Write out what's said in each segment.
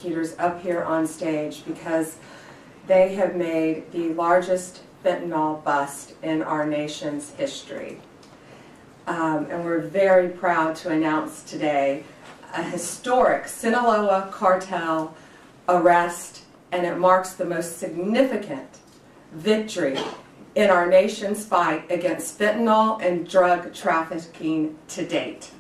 prosecutors up here on stage because they have made the largest fentanyl bust in our nation's history. And we're very proud to announce today a historic Sinaloa cartel arrest, and it marks the most significant victory in our nation's fight against fentanyl and drug trafficking to date.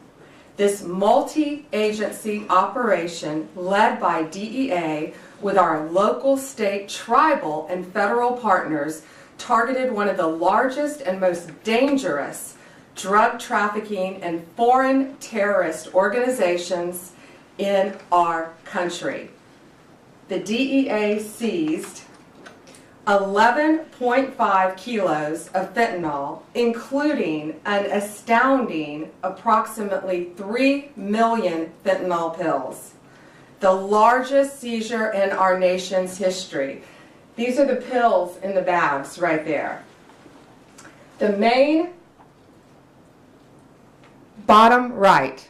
This multi-agency operation led by DEA with our local, state, tribal, and federal partners targeted one of the largest and most dangerous drug trafficking and foreign terrorist organizations in our country. The DEA seized 11.5 kilos of fentanyl, including an astounding approximately 3 million fentanyl pills, the largest seizure in our nation's history. These are the pills in the bags right there. The main bottom right,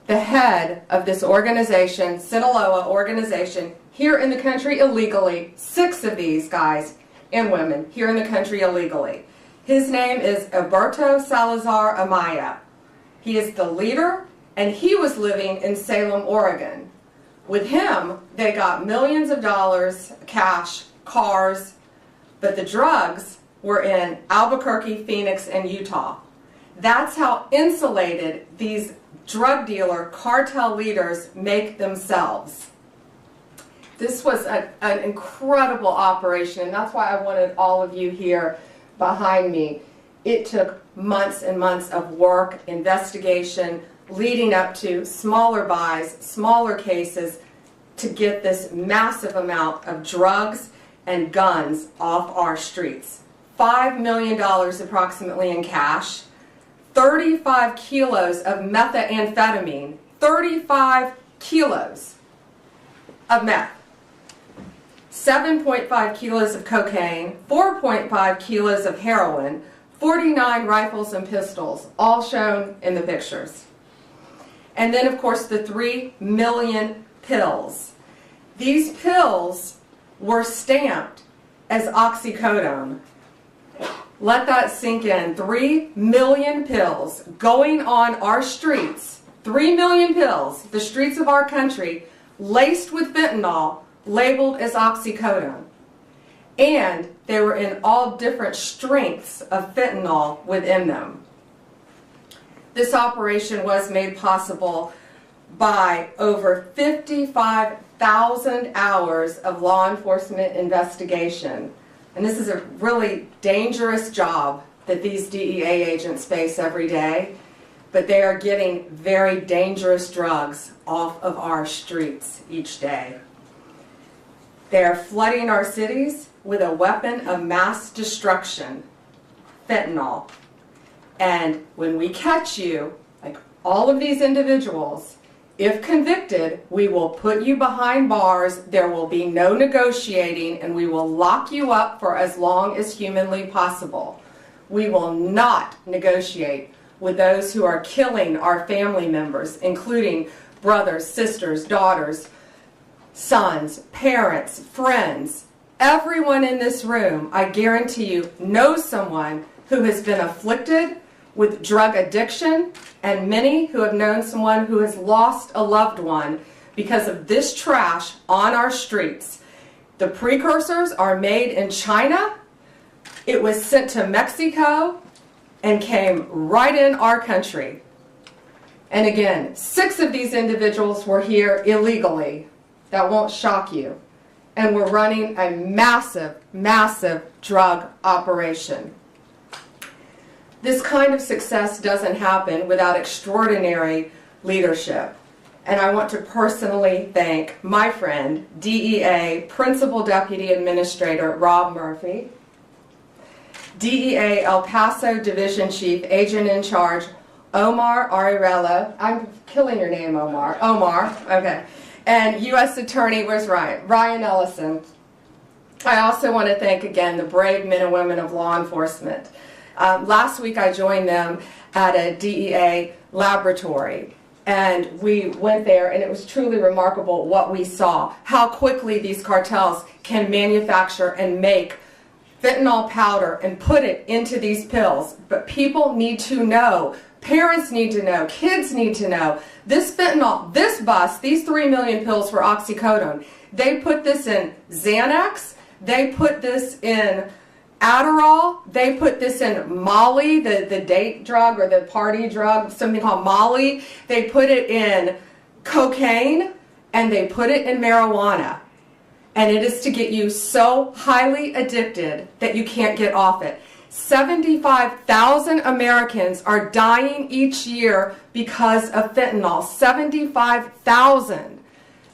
the head of this organization, Sinaloa organization, here in the country illegally, 6 of these guys and women here in the country illegally. His name is Alberto Salazar Amaya. He is the leader, and he was living in Salem, Oregon. With him, they got millions of dollars, cash, cars, but the drugs were in Albuquerque, Phoenix, and Utah. That's how insulated these drug dealer cartel leaders make themselves. This was an incredible operation, and that's why I wanted all of you here behind me. It took months and months of work, investigation, leading up to smaller buys, smaller cases, to get this massive amount of drugs and guns off our streets. $5 million approximately in cash, 35 kilos of methamphetamine, 35 kilos of meth. 7.5 kilos of cocaine, 4.5 kilos of heroin, 49 rifles and pistols, all shown in the pictures. And then, of course, the 3 million pills. These pills were stamped as oxycodone. Let that sink in. 3 million pills going on our streets. 3 million pills, the streets of our country, laced with fentanyl, labeled as oxycodone. And they were in all different strengths of fentanyl within them. This operation was made possible by over 55,000 hours of law enforcement investigation. And this is a really dangerous job that these DEA agents face every day, but they are getting very dangerous drugs off of our streets each day. They are flooding our cities with a weapon of mass destruction, fentanyl. And when we catch you, like all of these individuals, if convicted, we will put you behind bars, there will be no negotiating, and we will lock you up for as long as humanly possible. We will not negotiate with those who are killing our family members, including brothers, sisters, daughters, sons, parents, friends. Everyone in this room, I guarantee you, knows someone who has been afflicted with drug addiction, and many who have known someone who has lost a loved one because of this trash on our streets. The precursors are made in China. It was sent to Mexico and came right in our country. And again, 6 of these individuals were here illegally. That won't shock you. And we're running a massive, massive drug operation. This kind of success doesn't happen without extraordinary leadership. And I want to personally thank my friend, DEA Principal Deputy Administrator Rob Murphy, DEA El Paso Division Chief Agent in Charge Omar Ariello. I'm killing your name, Omar. Omar, okay. And U.S. Attorney, where's Ryan? Ryan Ellison. I also want to thank again the brave men and women of law enforcement. Last week I joined them at a DEA laboratory, And we went there, and it was truly remarkable what we saw, how quickly these cartels can manufacture and make fentanyl powder and put it into these pills. But people need to know, parents need to know, kids need to know, this fentanyl, this bus, these 3 million pills for oxycodone, they put this in Xanax, they put this in Adderall, they put this in Molly, the date drug or the party drug, something called Molly. They put it in cocaine, and they put it in marijuana. And it is to get you so highly addicted that you can't get off it. 75,000 Americans are dying each year because of fentanyl. 75,000.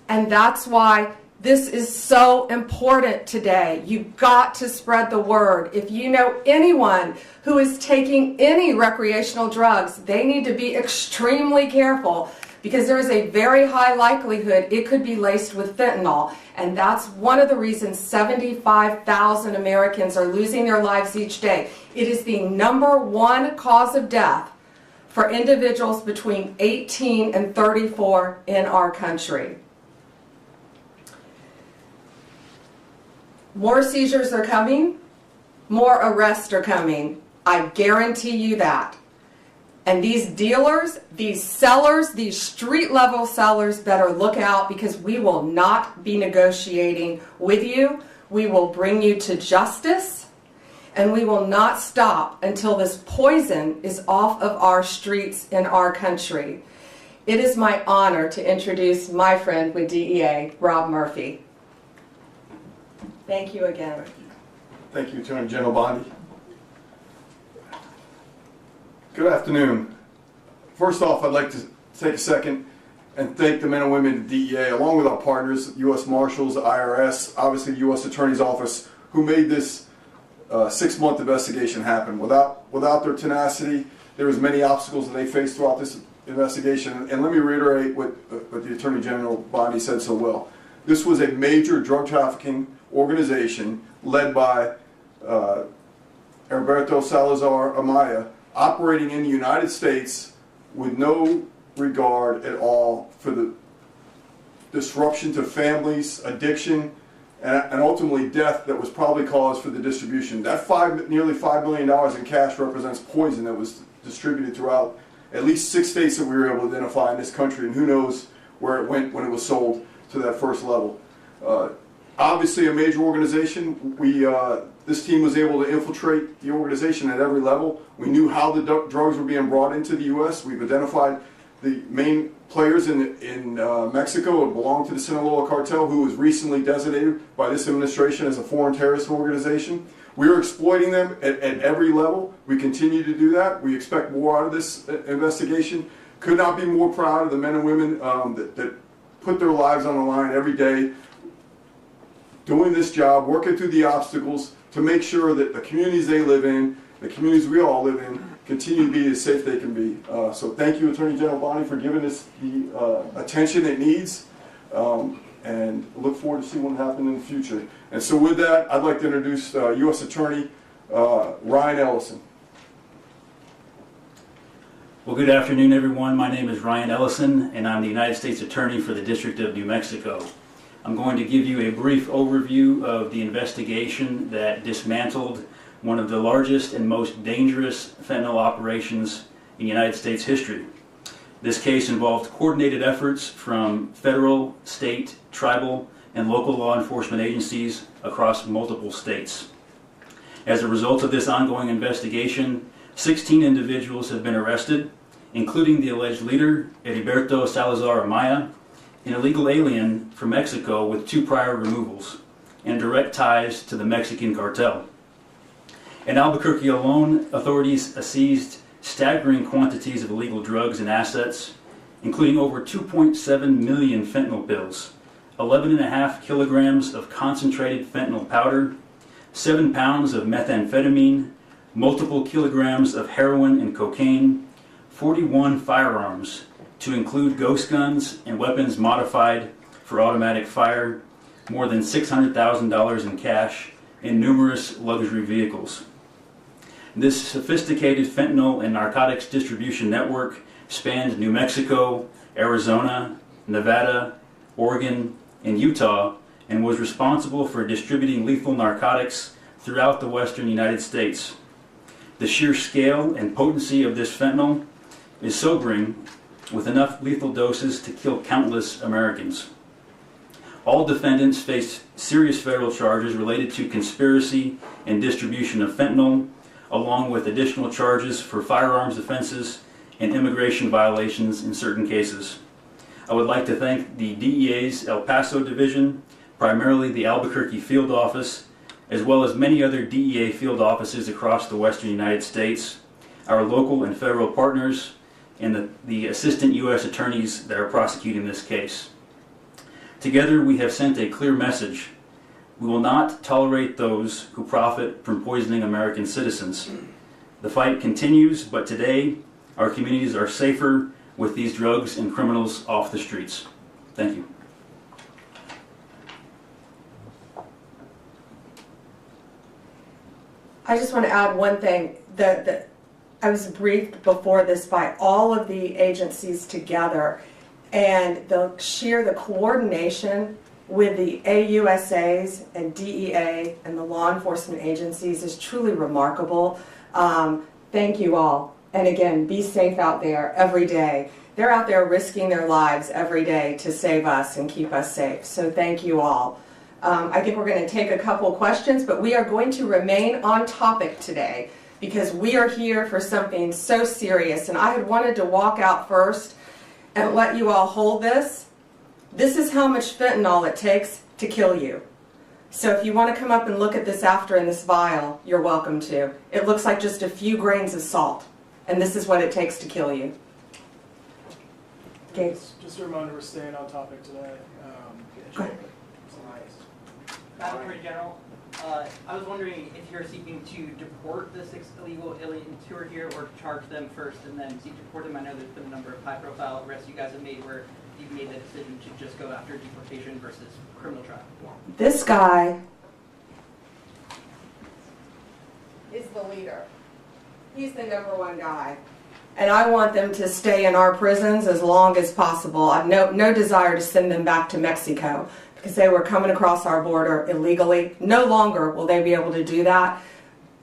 And that's why this is so important today. You've got to spread the word. If you know anyone who is taking any recreational drugs, they need to be extremely careful, because there is a very high likelihood it could be laced with fentanyl. And that's one of the reasons 75,000 Americans are losing their lives each day. It is the #1 cause of death for individuals between 18 and 34 in our country. More seizures are coming, more arrests are coming. I guarantee you that. And these dealers, these sellers, these street-level sellers better look out, because we will not be negotiating with you. We will bring you to justice, and we will not stop until this poison is off of our streets in our country. It is my honor to introduce my friend with DEA, Rob Murphy. Thank you again. Thank you, Attorney General Bondi. Good afternoon. First off, I'd like to take a second and thank the men and women at DEA, along with our partners, U.S. Marshals, the IRS, obviously the U.S. Attorney's Office, who made this 6-month investigation happen. Without their tenacity, there was many obstacles that they faced throughout this investigation. And let me reiterate what the Attorney General Bondi said so well. This was a major drug trafficking organization led by Alberto Salazar Amaya, operating in the United States with no regard at all for the disruption to families, addiction, and ultimately death that was probably caused for the distribution. That nearly $5 million in cash represents poison that was distributed throughout at least 6 states that we were able to identify in this country, and who knows where it went when it was sold to that first level. Obviously a major organization. This team was able to infiltrate the organization at every level. We knew how the drugs were being brought into the U.S. We've identified the main players in Mexico who belong to the Sinaloa cartel, who was recently designated by this administration as a foreign terrorist organization. We are exploiting them at every level. We continue to do that. We expect more out of this investigation. Could not be more proud of the men and women that put their lives on the line every day, doing this job, working through the obstacles to make sure that the communities they live in, the communities we all live in, continue to be as safe they can be. So thank you, Attorney General Bondi, for giving this the attention it needs, and look forward to see what happens in the future. And so with that, I'd like to introduce U.S. Attorney Ryan Ellison. Well, good afternoon, everyone. My name is Ryan Ellison, and I'm the United States Attorney for the District of New Mexico. I'm going to give you a brief overview of the investigation that dismantled one of the largest and most dangerous fentanyl operations in United States history. This case involved coordinated efforts from federal, state, tribal, and local law enforcement agencies across multiple states. As a result of this ongoing investigation, 16 individuals have been arrested, including the alleged leader, Heriberto Salazar Amaya, an illegal alien from Mexico with 2 prior removals and direct ties to the Mexican cartel. In Albuquerque alone, authorities seized staggering quantities of illegal drugs and assets, including over 2.7 million fentanyl pills, 11.5 kilograms of concentrated fentanyl powder, 7 pounds of methamphetamine, multiple kilograms of heroin and cocaine, 41 firearms, to include ghost guns and weapons modified for automatic fire, more than $600,000 in cash, and numerous luxury vehicles. This sophisticated fentanyl and narcotics distribution network spanned New Mexico, Arizona, Nevada, Oregon, and Utah, and was responsible for distributing lethal narcotics throughout the western United States. The sheer scale and potency of this fentanyl is sobering, with enough lethal doses to kill countless Americans. All defendants face serious federal charges related to conspiracy and distribution of fentanyl, along with additional charges for firearms offenses and immigration violations in certain cases. I would like to thank the DEA's El Paso Division, primarily the Albuquerque Field Office, as well as many other DEA field offices across the western United States, our local and federal partners, and the assistant U.S. attorneys that are prosecuting this case. Together we have sent a clear message. We will not tolerate those who profit from poisoning American citizens. The fight continues, but today our communities are safer with these drugs and criminals off the streets. Thank you. I just want to add one thing. I was briefed before this by all of the agencies together, and the coordination with the AUSAs and DEA and the law enforcement agencies is truly remarkable. Thank you all. And again, be safe out there every day. They're out there risking their lives every day to save us and keep us safe. So thank you all. I think we're going to take a couple questions, but we are going to remain on topic today because we are here for something so serious. And I had wanted to walk out first and let you all hold this. This is how much fentanyl it takes to kill you. So if you want to come up and look at this after in this vial, you're welcome to. It looks like just a few grains of salt. And this is what it takes to kill you. Okay. Just a reminder, we're staying on topic today. Go ahead. Madam Attorney General, I was wondering if you're seeking to deport the 6 illegal aliens who are here, or to charge them first and then seek to deport them. I know there's been a number of high-profile arrests you guys have made where you've made the decision to just go after deportation versus criminal trial. This guy is the leader. He's the #1 guy. And I want them to stay in our prisons as long as possible. I have no desire to send them back to Mexico because they were coming across our border illegally. No longer will they be able to do that.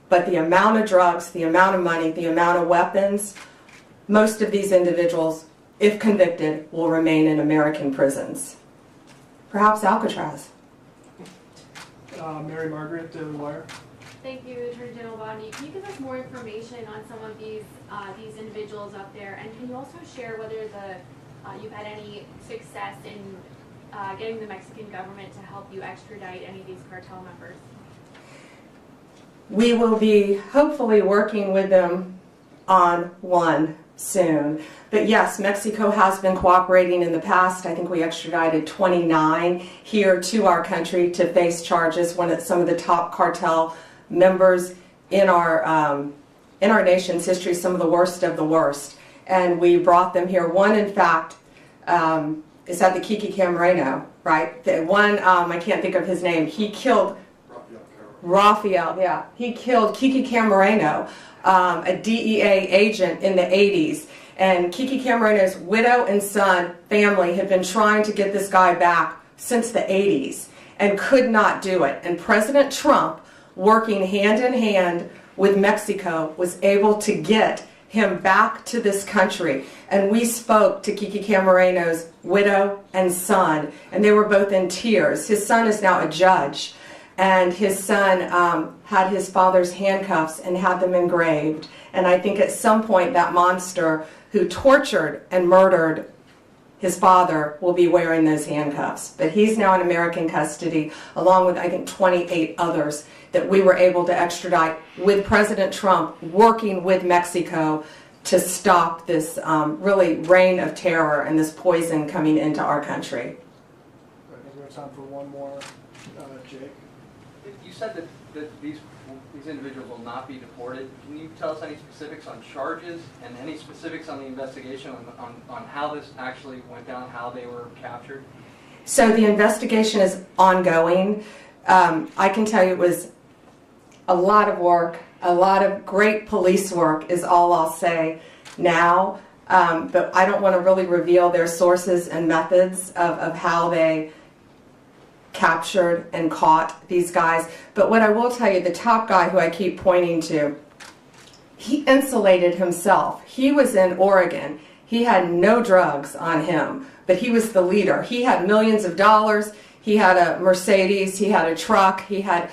But the amount of drugs, the amount of money, the amount of weapons, most of these individuals, if convicted, will remain in American prisons. Perhaps Alcatraz. Mary Margaret, Daily Wire. Thank you, Attorney General Bondi. Can you give us more information on some of these individuals up there, and can you also share whether you've had any success in getting the Mexican government to help you extradite any of these cartel members? We will be hopefully working with them on one soon. But yes, Mexico has been cooperating in the past. I think we extradited 29 here to our country to face charges. Some of the top cartel members in our nation's history, some of the worst of the worst. And we brought them here. One, in fact, is at the Kiki Camareno, right? The one, I can't think of his name. He killed Raphael, yeah. He killed Kiki Camareno, a DEA agent in the 80s. And Kiki Camareno's widow and son family had been trying to get this guy back since the 80s and could not do it. And President Trump, working hand in hand with Mexico, was able to get him back to this country. And we spoke to Kiki Camareno's widow and son, and they were both in tears. His son is now a judge, and his son had his father's handcuffs and had them engraved. And I think at some point that monster who tortured and murdered his father will be wearing those handcuffs. But he's now in American custody, along with, I think, 28 others that we were able to extradite with President Trump working with Mexico to stop this really reign of terror and this poison coming into our country. I think we have time for one more. Jake? You said that these individuals will not be deported. Can you tell us any specifics on charges and any specifics on the investigation on how this actually went down, how they were captured? So the investigation is ongoing. I can tell you it was a lot of work, a lot of great police work is all I'll say now. but I don't want to really reveal their sources and methods of how they captured and caught these guys. But what I will tell you, the top guy who I keep pointing to, he insulated himself. He was in Oregon. He had no drugs on him, but he was the leader. He had millions of dollars. He had a Mercedes. He had a truck. He had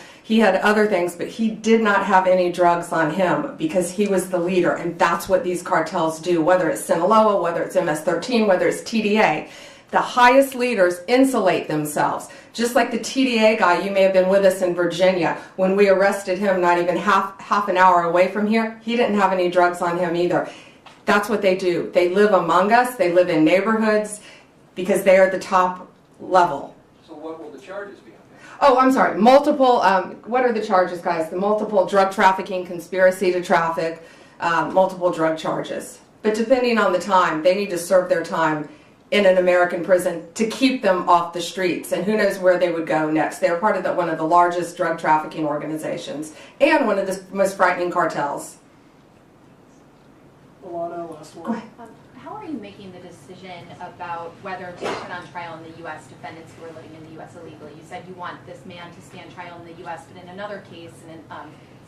other things, but he did not have any drugs on him because he was the leader. And that's what these cartels do, whether it's Sinaloa, whether it's MS-13, whether it's TDA. The highest leaders insulate themselves. Just like the TDA guy, you may have been with us in Virginia. When we arrested him, not even half an hour away from here, he didn't have any drugs on him either. That's what they do. They live among us. They live in neighborhoods because they are the top level. So what will the charges be on that? Oh, I'm sorry. Multiple, what are the charges, guys? The multiple drug trafficking, conspiracy to traffic, multiple drug charges. But depending on the time, they need to serve their time in an American prison to keep them off the streets. And who knows where they would go next. They're part of one of the largest drug trafficking organizations and one of the most frightening cartels. Alana, last Go one. ahead. How are you making the decision about whether to put on trial in the U.S. defendants who are living in the U.S. illegally? You said you want this man to stand trial in the U.S., but in another case,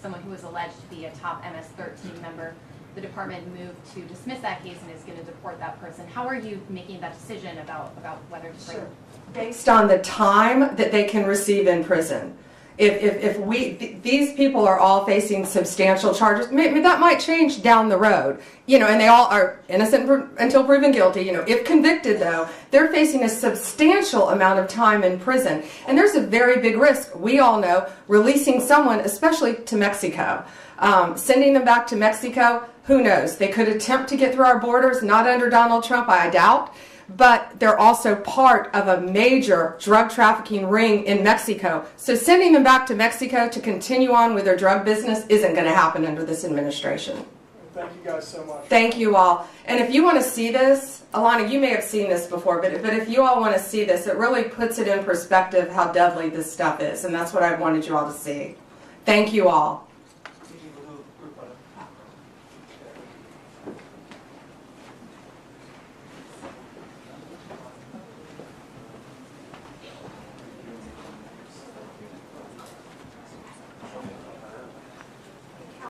someone who was alleged to be a top MS-13 member, the department moved to dismiss that case and is going to deport that person. How are you making that decision about whether to bring? Sure. Based on the time that they can receive in prison. If these people are all facing substantial charges, maybe that might change down the road, and they all are innocent until proven guilty, if convicted though, they're facing a substantial amount of time in prison. And there's a very big risk, we all know, releasing someone, especially to Mexico. Sending them back to Mexico, who knows? They could attempt to get through our borders, not under Donald Trump, I doubt. But they're also part of a major drug trafficking ring in Mexico. So sending them back to Mexico to continue on with their drug business isn't going to happen under this administration. Thank you guys so much. Thank you all. And if you want to see this, Alana, you may have seen this before, but if you all want to see this, it really puts it in perspective how deadly this stuff is. And that's what I wanted you all to see. Thank you all.